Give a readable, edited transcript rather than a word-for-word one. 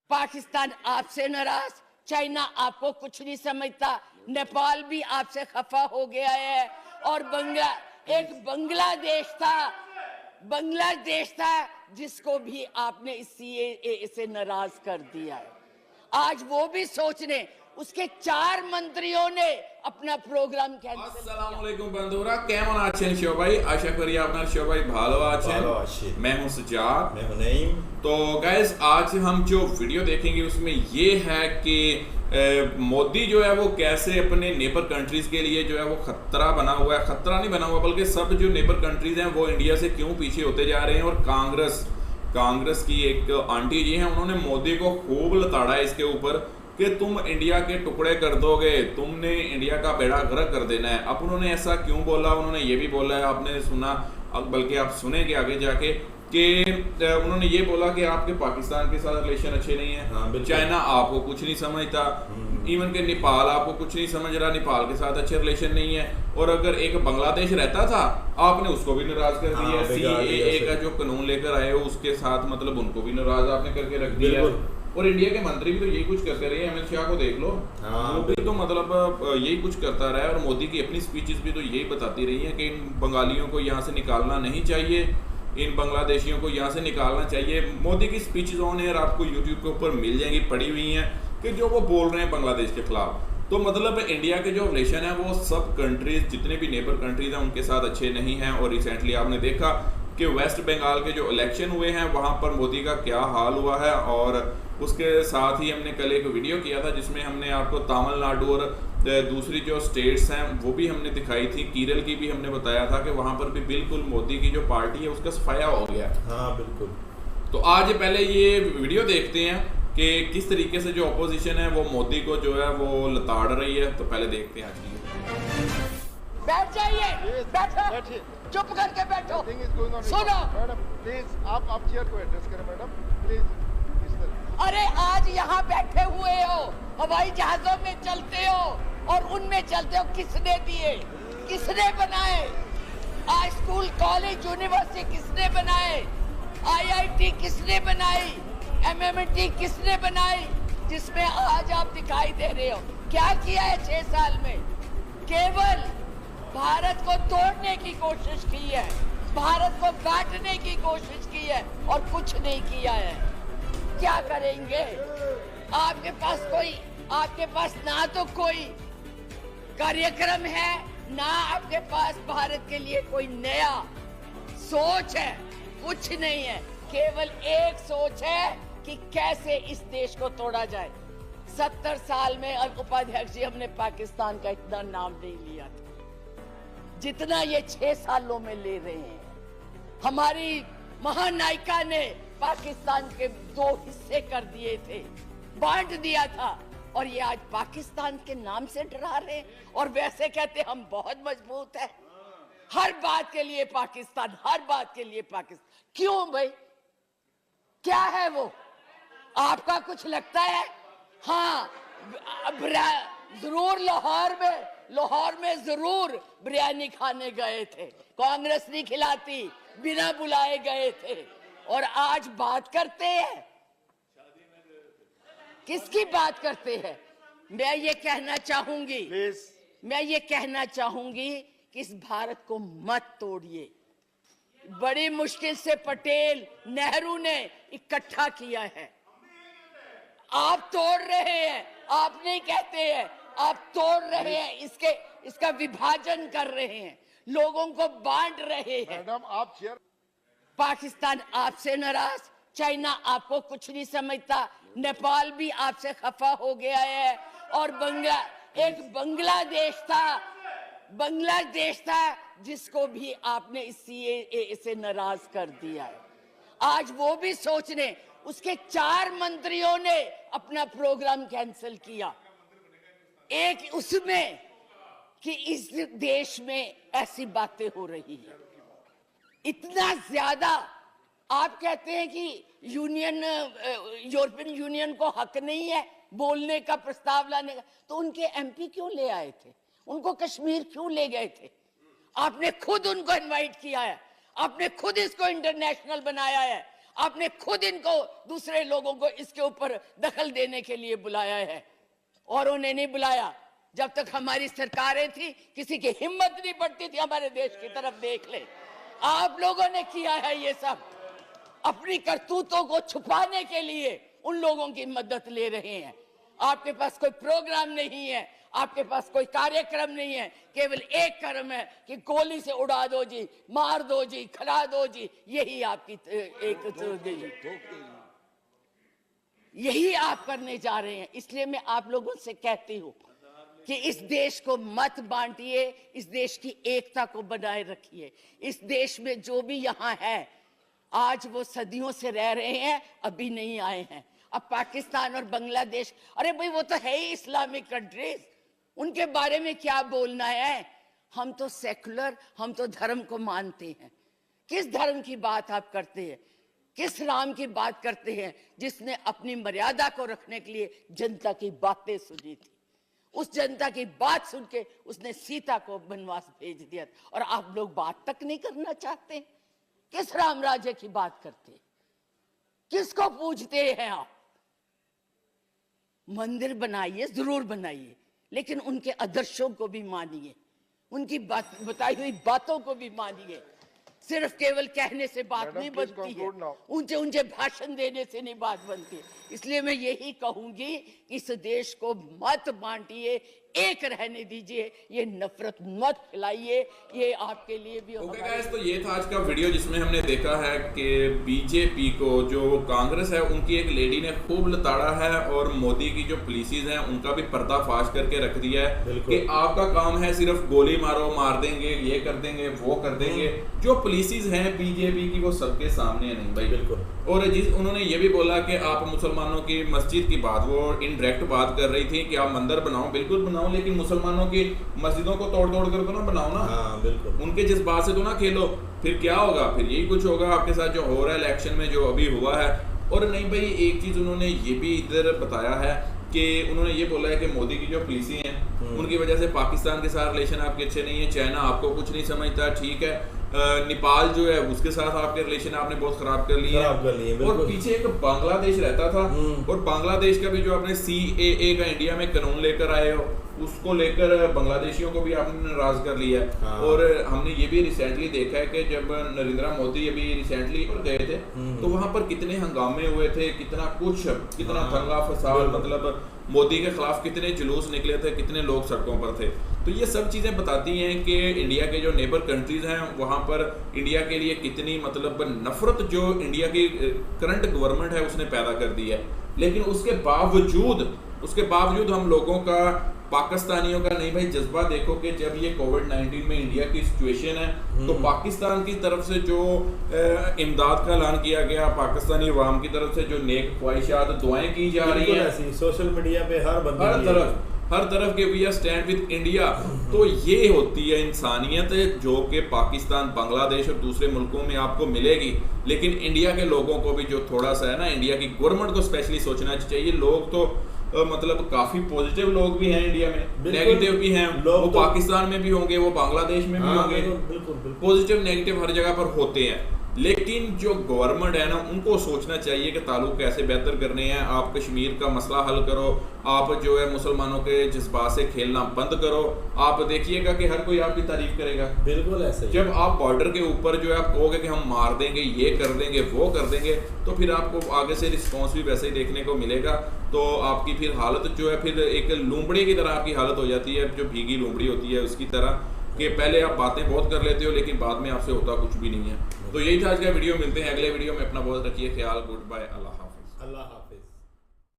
पाकिस्तान आपसे नाराज, चाइना आपको कुछ नहीं समझता, नेपाल भी आपसे खफा हो गया है, और एक बांग्लादेश था जिसको भी आपने इस सीएए से नाराज कर दिया है। आज वो भी सोचने, उसके 4 मंत्रियों ने अपना प्रोग्राम कैंसिल किया। আসসালামু আলাইকুম বন্ধুরা, কেমন আছেন সবাই? আশা করি আপনারা সবাই ভালো আছেন। मैं हूं सजाद, मैं हूं नईम। तो गाइस आज हम जो वीडियो देखेंगे उसमें ये है कि मोदी जो है वो कैसे अपने नेबर कंट्रीज के लिए जो है वो खतरा बना हुआ है। खतरा नहीं बना हुआ बल्कि सब जो नेबर कंट्रीज हैं वो इंडिया से क्यों पीछे होते जा रहे हैं। और कांग्रेस की एक आंटी जी हैं, उन्होंने मोदी को खूब लताड़ा है इसके ऊपर कि तुम इंडिया के टुकड़े कर दोगे, तुमने इंडिया का बेड़ा गर्क कर देना है। अब उन्होंने ऐसा क्यों बोला, उन्होंने ये भी बोला है, आपने सुना, बल्कि आप सुनेंगे आगे जाके कि उन्होंने ये बोला कि आपके पाकिस्तान के साथ रिलेशन अच्छे नहीं है। हाँ, चाइना आपको कुछ नहीं समझता, इवन के नेपाल आपको कुछ नहीं समझ रहा, नेपाल के साथ अच्छे रिलेशन नहीं है। और अगर एक बांग्लादेश रहता था आपने उसको भी नाराज कर दिया। सीएए का जो कानून लेकर आए हो उसके साथ मतलब उनको भी नाराज आपने करके रख दिया। और इंडिया के मंत्री भी तो यही कुछ करते रहे। अमित शाह को देख लो, वो भी तो मतलब यही कुछ करता रहा है। और मोदी की अपनी स्पीचेस भी तो यही बताती रही है कि इन बंगालियों को यहाँ से निकालना नहीं चाहिए, इन बांग्लादेशियों को यहाँ से निकालना चाहिए। मोदी की स्पीचेस ऑन एयर आपको यूट्यूब के ऊपर मिल जाएंगी, पड़ी हुई हैं, कि जो वो बोल रहे हैं बांग्लादेश के खिलाफ। तो मतलब इंडिया के जो रिलेशन है वो सब कंट्रीज, जितने भी नेबर कंट्रीज हैं उनके साथ अच्छे नहीं हैं। और रिसेंटली आपने देखा कि वेस्ट बंगाल के जो इलेक्शन हुए हैं वहाँ पर मोदी का क्या हाल हुआ है। और उसके साथ ही हमने कल एक वीडियो किया था जिसमें हमने आपको तमिलनाडु और दूसरी जो स्टेट्स हैं वो भी हमने दिखाई थी। केरल की भी हमने बताया था कि वहाँ पर भी बिल्कुल मोदी की जो पार्टी है उसका सफाया हो गया। हाँ बिल्कुल। तो आज पहले ये वीडियो देखते हैं कि किस तरीके से जो अपोजिशन है वो मोदी को जो है वो लताड़ रही है। तो पहले देखते हैं आज की। बैठ जाइए, बैठो, चुप करके बैठो, सुनो। मैडम प्लीज आप चेयर को एड्रेस करें मैडम प्लीज। अरे आज यहाँ बैठे हुए हो, हवाई जहाजों में चलते हो और उनमें चलते हो, किसने दिए, किसने बनाए? आज स्कूल कॉलेज यूनिवर्सिटी किसने बनाए? आईआईटी किसने बनाई? एमएमटी किसने बनाई? जिसमें आज आप दिखाई दे रहे हो। क्या किया है 6 साल में? केवल भारत को तोड़ने की कोशिश की है, भारत को बांटने की कोशिश की है और कुछ नहीं किया है। क्या करेंगे? आपके पास ना तो कोई कार्यक्रम है, ना आपके पास भारत के लिए कोई नया सोच है, कुछ नहीं है। केवल एक सोच है कि कैसे इस देश को तोड़ा जाए। 70 साल में उपाध्यक्ष जी हमने पाकिस्तान का इतना नाम नहीं लिया था जितना ये 6 सालों में ले रहे हैं। हमारी महानायिका ने पाकिस्तान के 2 हिस्से कर दिए थे, बांट दिया था, और ये आज पाकिस्तान के नाम से डरा रहे हैं। और वैसे कहते हम बहुत मजबूत है, हर बात के लिए पाकिस्तान, हर बात के लिए पाकिस्तान। क्यों भाई, क्या है वो? आपका कुछ लगता है? हाँ, जरूर लाहौर में जरूर बिरयानी खाने गए थे, कांग्रेस नहीं खिलाती, बिना बुलाए गए थे। और आज बात करते हैं, किसकी बात करते हैं? मैं ये कहना चाहूंगी कि इस भारत को मत तोड़िए। बड़ी मुश्किल से पटेल, नेहरू ने इकट्ठा किया है, आप तोड़ रहे हैं। आप नहीं कहते हैं, आप तोड़ रहे हैं, इसका विभाजन कर रहे हैं, लोगों को बांट रहे हैं। मैडम आप चेयर। पाकिस्तान आपसे नाराज, चाइना आपको कुछ नहीं समझता, नेपाल भी आपसे खफा हो गया है, और एक बांग्लादेश था जिसको भी आपने इस सीएए से नाराज कर दिया है। आज वो भी सोचने, उसके 4 मंत्रियों ने अपना प्रोग्राम कैंसिल किया। एक उसमें कि इस देश में ऐसी बातें हो रही है, इतना ज्यादा। आप कहते हैं कि यूरोपियन यूनियन को हक नहीं है बोलने का, प्रस्ताव लाने का, तो उनके एमपी क्यों ले आए थे? उनको कश्मीर क्यों ले गए थे? आपने खुद उनको इनवाइट किया है, आपने खुद इसको इंटरनेशनल बनाया है, आपने खुद इनको, दूसरे लोगों को इसके ऊपर दखल देने के लिए बुलाया है, और उन्हें नहीं बुलाया। जब तक हमारी सरकारें थी किसी की हिम्मत नहीं पड़ती थी हमारे देश की तरफ देख ले। आप लोगों ने किया है ये सब, अपनी करतूतों को छुपाने के लिए उन लोगों की मदद ले रहे हैं। आपके पास कोई प्रोग्राम नहीं है, आपके पास कोई कार्यक्रम नहीं है, केवल एक कर्म है कि गोली से उड़ा दो जी, मार दो जी, खिला दो जी, यही आपकी यही आप करने जा रहे हैं। इसलिए मैं आप लोगों से कहती हूं कि इस देश को मत बांटिए, इस देश की एकता को बनाए रखिए। इस देश में जो भी यहाँ है, आज वो सदियों से रह रहे हैं, अभी नहीं आए हैं। अब पाकिस्तान और बांग्लादेश, अरे भाई वो तो है ही इस्लामिक कंट्रीज, उनके बारे में क्या बोलना है? हम तो सेकुलर, हम तो धर्म को मानते हैं। किस धर्म की बात आप करते हैं? किस राम की बात करते हैं जिसने अपनी मर्यादा को रखने के लिए जनता की बातें सुनी थी? उस जनता की बात सुन के उसने सीता को वनवास भेज दिया, और आप लोग बात तक नहीं करना चाहते। किस राम राज्य की बात करते हैं? किसको पूजते हैं आप? मंदिर बनाइए, जरूर बनाइए, लेकिन उनके आदर्शों को भी मानिए, उनकी बताई हुई बातों को भी मानिए। सिर्फ केवल कहने से बात नहीं बनती है, ऊंचे ऊंचे भाषण देने से नहीं बात बनती। इसलिए मैं यही कहूंगी, इस देश को मत बांटिए, एक रहने दीजिए, ये नफरत मत फैलाइए, ये आपके लिए भी। ओके गाइस, तो ये था आज का वीडियो जिसमें हमने देखा है कि बीजेपी को, जो कांग्रेस है, उनकी एक लेडी ने खूब लताड़ा है और मोदी की जो पॉलिसीज हैं उनका भी पर्दाफाश करके रख दिया है कि आपका काम है सिर्फ गोली मारो, मार देंगे, ये कर देंगे, वो कर देंगे। जो पॉलिसीज हैं बीजेपी की वो सबके सामने है नहीं भाई, बिल्कुल। और उन्होंने ये भी बोला कि आप मुसलमानों की मस्जिद की बात, वो इनडायरेक्ट बात कर रही थी कि आप मंदिर बनाओ, बिल्कुल बनाओ, लेकिन मुसलमानों की मस्जिदों को तोड़ तोड़ कर तो ना बनाओ ना। हाँ, बिल्कुल। उनके जज्बात से तो ना खेलो। फिर क्या होगा? फिर यही कुछ होगा आपके साथ जो हो रहा है इलेक्शन में, जो अभी हुआ है। और नहीं भाई, एक चीज उन्होंने ये भी इधर बताया है कि उन्होंने ये बोला है कि मोदी की जो पॉलिसी है उनकी वजह से पाकिस्तान के साथ रिलेशन आपके अच्छे नहीं है, चाइना आपको कुछ नहीं समझता, ठीक है, नेपाल जो है उसके साथ आपके रिलेशन आपने बहुत खराब कर लिए हैं। और पीछे एक बांग्लादेश रहता था, और बांग्लादेश का भी जो आपने CAA का इंडिया में कानून लेकर आए हो, उसको लेकर बांग्लादेशियों को भी आपने नाराज कर लिया है। हाँ। और हमने ये भी रिसेंटली देखा है कि जब नरेंद्र मोदी अभी रिसेंटली पर गए थे तो वहां पर कितने हंगामे हुए थे, कितना दंगा फसाद, मतलब मोदी के खिलाफ कितने जुलूस निकले थे, कितने लोग सड़कों पर थे। तो ये सब चीजें बताती हैं कि इंडिया के जो नेबर कंट्रीज हैं वहां पर इंडिया के लिए कितनी मतलब नफरत जो इंडिया की करंट गवर्नमेंट है उसने पैदा कर दी है। लेकिन उसके बावजूद हम लोगों का, पाकिस्तानियों का नहीं भाई, जज्बा देखो कि जब ये कोविड-19 में इंडिया की सिचुएशन है तो पाकिस्तान की तरफ से जो इमदाद का ऐलान किया गया, पाकिस्तानी अवाम की तरफ से जो नेक ख्वाहिशात, दुआएं की जा रही हैं सोशल मीडिया पे हर तरफ के we are stand with India. तो ये होती है इंसानियत जो कि पाकिस्तान, बांग्लादेश और दूसरे मुल्कों में आपको मिलेगी। लेकिन इंडिया के लोगों को भी जो थोड़ा सा है ना, इंडिया की गवर्नमेंट को स्पेशली सोचना चाहिए। लोग तो मतलब काफी पॉजिटिव लोग भी हैं इंडिया में, नेगेटिव भी हैं, वो तो पाकिस्तान में भी होंगे, वो बांग्लादेश में भी होंगे, पॉजिटिव नेगेटिव हर जगह पर होते हैं। लेकिन जो गवर्नमेंट है ना, उनको सोचना चाहिए कि ताल्लुक कैसे बेहतर करने हैं। आप कश्मीर का मसला हल करो, आप जो है मुसलमानों के जज्बात से खेलना बंद करो। आप देखिएगा कि हर कोई आपकी तारीफ करेगा। बिल्कुल ऐसे। जब आप बॉर्डर के ऊपर जो है आप कहोगे कि हम मार देंगे, ये कर देंगे, वो कर देंगे, तो फिर आपको आगे से रिस्पॉन्स भी वैसे ही देखने को मिलेगा। तो आपकी फिर हालत जो है फिर एक लूमड़ी की तरह आपकी हालत हो जाती है, जो भीगी लूमड़ी होती है उसकी तरह, कि पहले आप बातें बहुत कर लेते हो लेकिन बाद में आपसे होता कुछ भी नहीं है। तो यही था आज का वीडियो। मिलते हैं अगले वीडियो में। अपना बहुत रखिए ख्याल। Good bye. अल्लाह हाफिज।